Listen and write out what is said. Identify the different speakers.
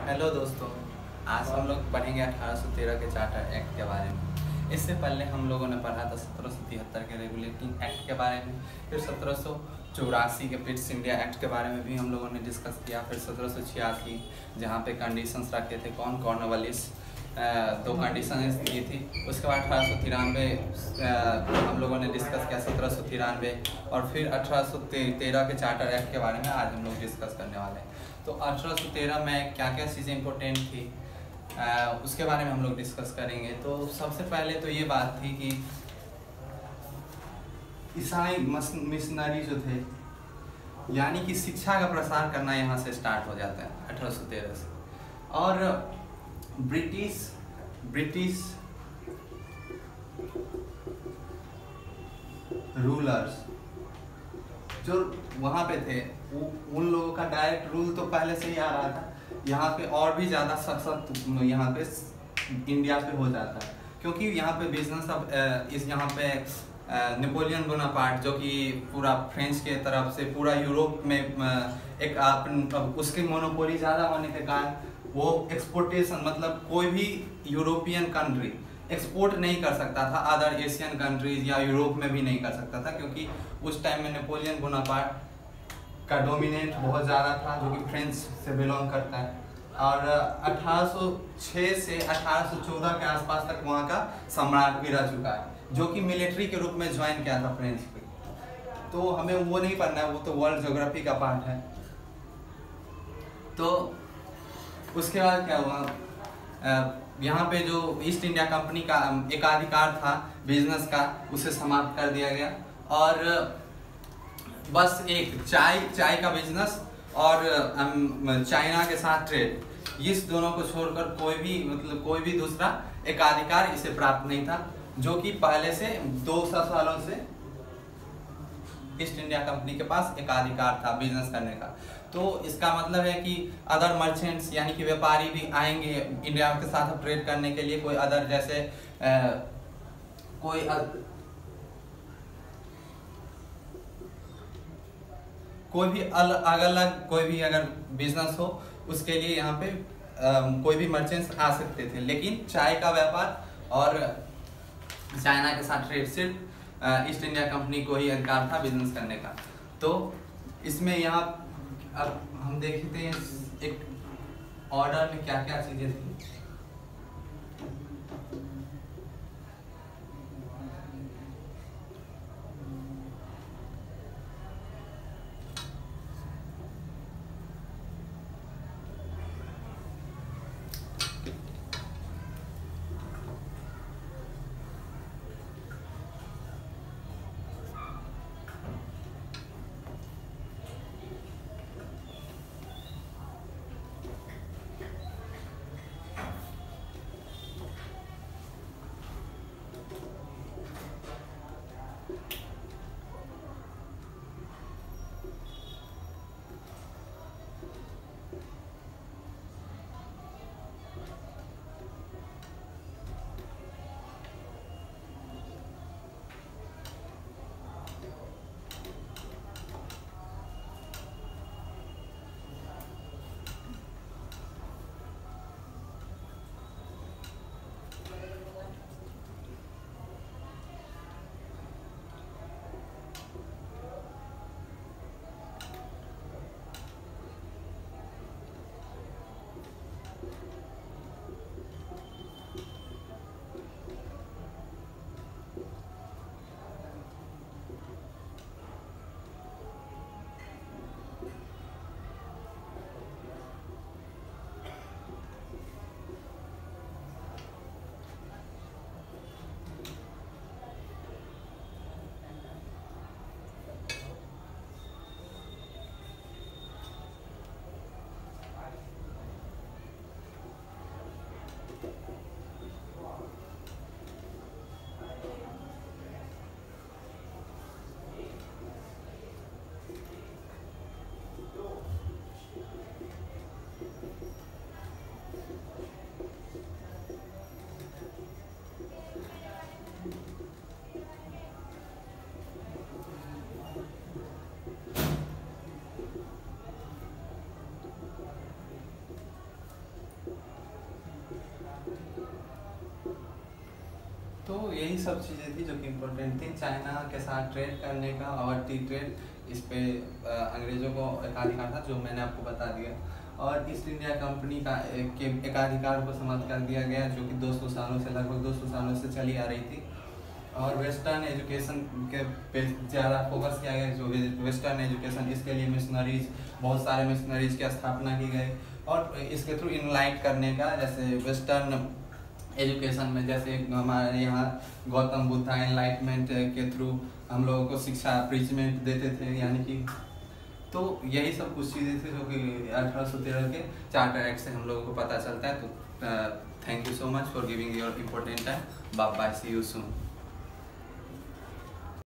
Speaker 1: Hello दोस्तों, आज हम लोग पढ़ेंगे 1813 के चार्टर एक्ट के बारे में। इससे पहले हम लोगों ने पढ़ा था 1773 के रेगुलेटिंग एक्ट के बारे में, फिर 1784 के पिट्स इंडिया एक्ट के बारे में भी हम लोगों ने डिस्कस किया, फिर 1786 जहाँ पे कंडीशंस रखे थे कॉर्नवालिस दो कंडीशन दी थी। उसके बाद 1893 हम लोगों ने डिस्कस किया 1793, और फिर 1813 के चार्टर एक्ट के बारे में आज हम लोग डिस्कस करने वाले हैं। तो 1813 में क्या क्या चीज़ें इंपॉर्टेंट थी उसके बारे में हम लोग डिस्कस करेंगे। तो सबसे पहले तो ये बात थी कि ईसाई मिशनरी जो थे, यानी कि शिक्षा का प्रसार करना यहाँ से स्टार्ट हो जाता है 1813 से। और ब्रिटिश रूलर्स जो वहाँ पे थे, उन लोगों का डायरेक्ट रूल तो पहले से ही आ रहा था, यहाँ पे और भी ज़्यादा सशक्त यहाँ पे इंडिया पे हो जाता है, क्योंकि यहाँ पे बिजनेस अब यहाँ पे नेपोलियन बोनापार्ट जो कि पूरा फ्रेंच के तरफ से पूरा यूरोप में एक उसकी मोनोपोली ज़्यादा होने के कारण वो एक्सपोर्टेशन, मतलब कोई भी यूरोपियन कंट्री एक्सपोर्ट नहीं कर सकता था अदर एशियन कंट्रीज या यूरोप में भी नहीं कर सकता था, क्योंकि उस टाइम में नेपोलियन बोनापार्ट का डोमिनेंट बहुत ज़्यादा था, जो कि फ्रेंच से बिलोंग करता है। और 1806 से 1814 के आसपास तक वहाँ का सम्राट भी रह चुका है, जो कि मिलिट्री के रूप में ज्वाइन किया था फ्रेंच पे। तो हमें वो नहीं पढ़ना है, वो तो वर्ल्ड ज्योग्राफी का पार्ट है। तो उसके बाद क्या हुआ, यहाँ पे जो ईस्ट इंडिया कंपनी का एकाधिकार था बिजनेस का, उसे समाप्त कर दिया गया, और बस एक चाय का बिजनेस और चाइना के साथ ट्रेड, इस दोनों को छोड़कर कोई भी दूसरा एकाधिकार इसे प्राप्त नहीं था, जो कि पहले से 200 सालों से ईस्ट इंडिया कंपनी के पास एकाधिकार था बिजनेस करने का। तो इसका मतलब है कि अदर मर्चेंट्स यानी कि व्यापारी भी आएंगे इंडिया के साथ ट्रेड करने के लिए, कोई अदर जैसे कोई भी अलग कोई भी अगर बिजनेस हो उसके लिए यहाँ पे कोई भी मर्चेंट्स आ सकते थे, लेकिन चाय का व्यापार और चाइना के साथ ट्रेड सिर्फ ईस्ट इंडिया कंपनी को ही अधिकार था बिजनेस करने का। तो इसमें यहाँ अब हम देखते हैं एक ऑर्डर में क्या क्या चीजें थी। यही सब चीज़ें थी जो कि इम्पोर्टेंट थी। चाइना के साथ ट्रेड करने का और टी ट्रेड, इस पे अंग्रेज़ों को एकाधिकार था जो मैंने आपको बता दिया। और ईस्ट इंडिया कंपनी का एकाधिकार को समाप्त कर दिया गया, जो कि 200 सालों से, लगभग 200 सालों से चली आ रही थी। और वेस्टर्न एजुकेशन के पे ज़्यादा फोकस किया गया, जो वेस्टर्न एजुकेशन, इसके लिए मिशनरीज, बहुत सारे मिशनरीज की स्थापना की गई। और इसके थ्रू इनलाइट करने का, जैसे वेस्टर्न एजुकेशन में जैसे हमारे यहाँ गौतम बुद्ध एनलाइटमेंट के थ्रू हम लोगों को शिक्षा प्रीचमेंट देते थे, यानी कि तो यही सब कुछ चीज़ें थी जो कि 1813 के चार्टर एक्ट से हम लोगों को पता चलता है। तो thank you so much for giving your important time. Bye bye, see you soon.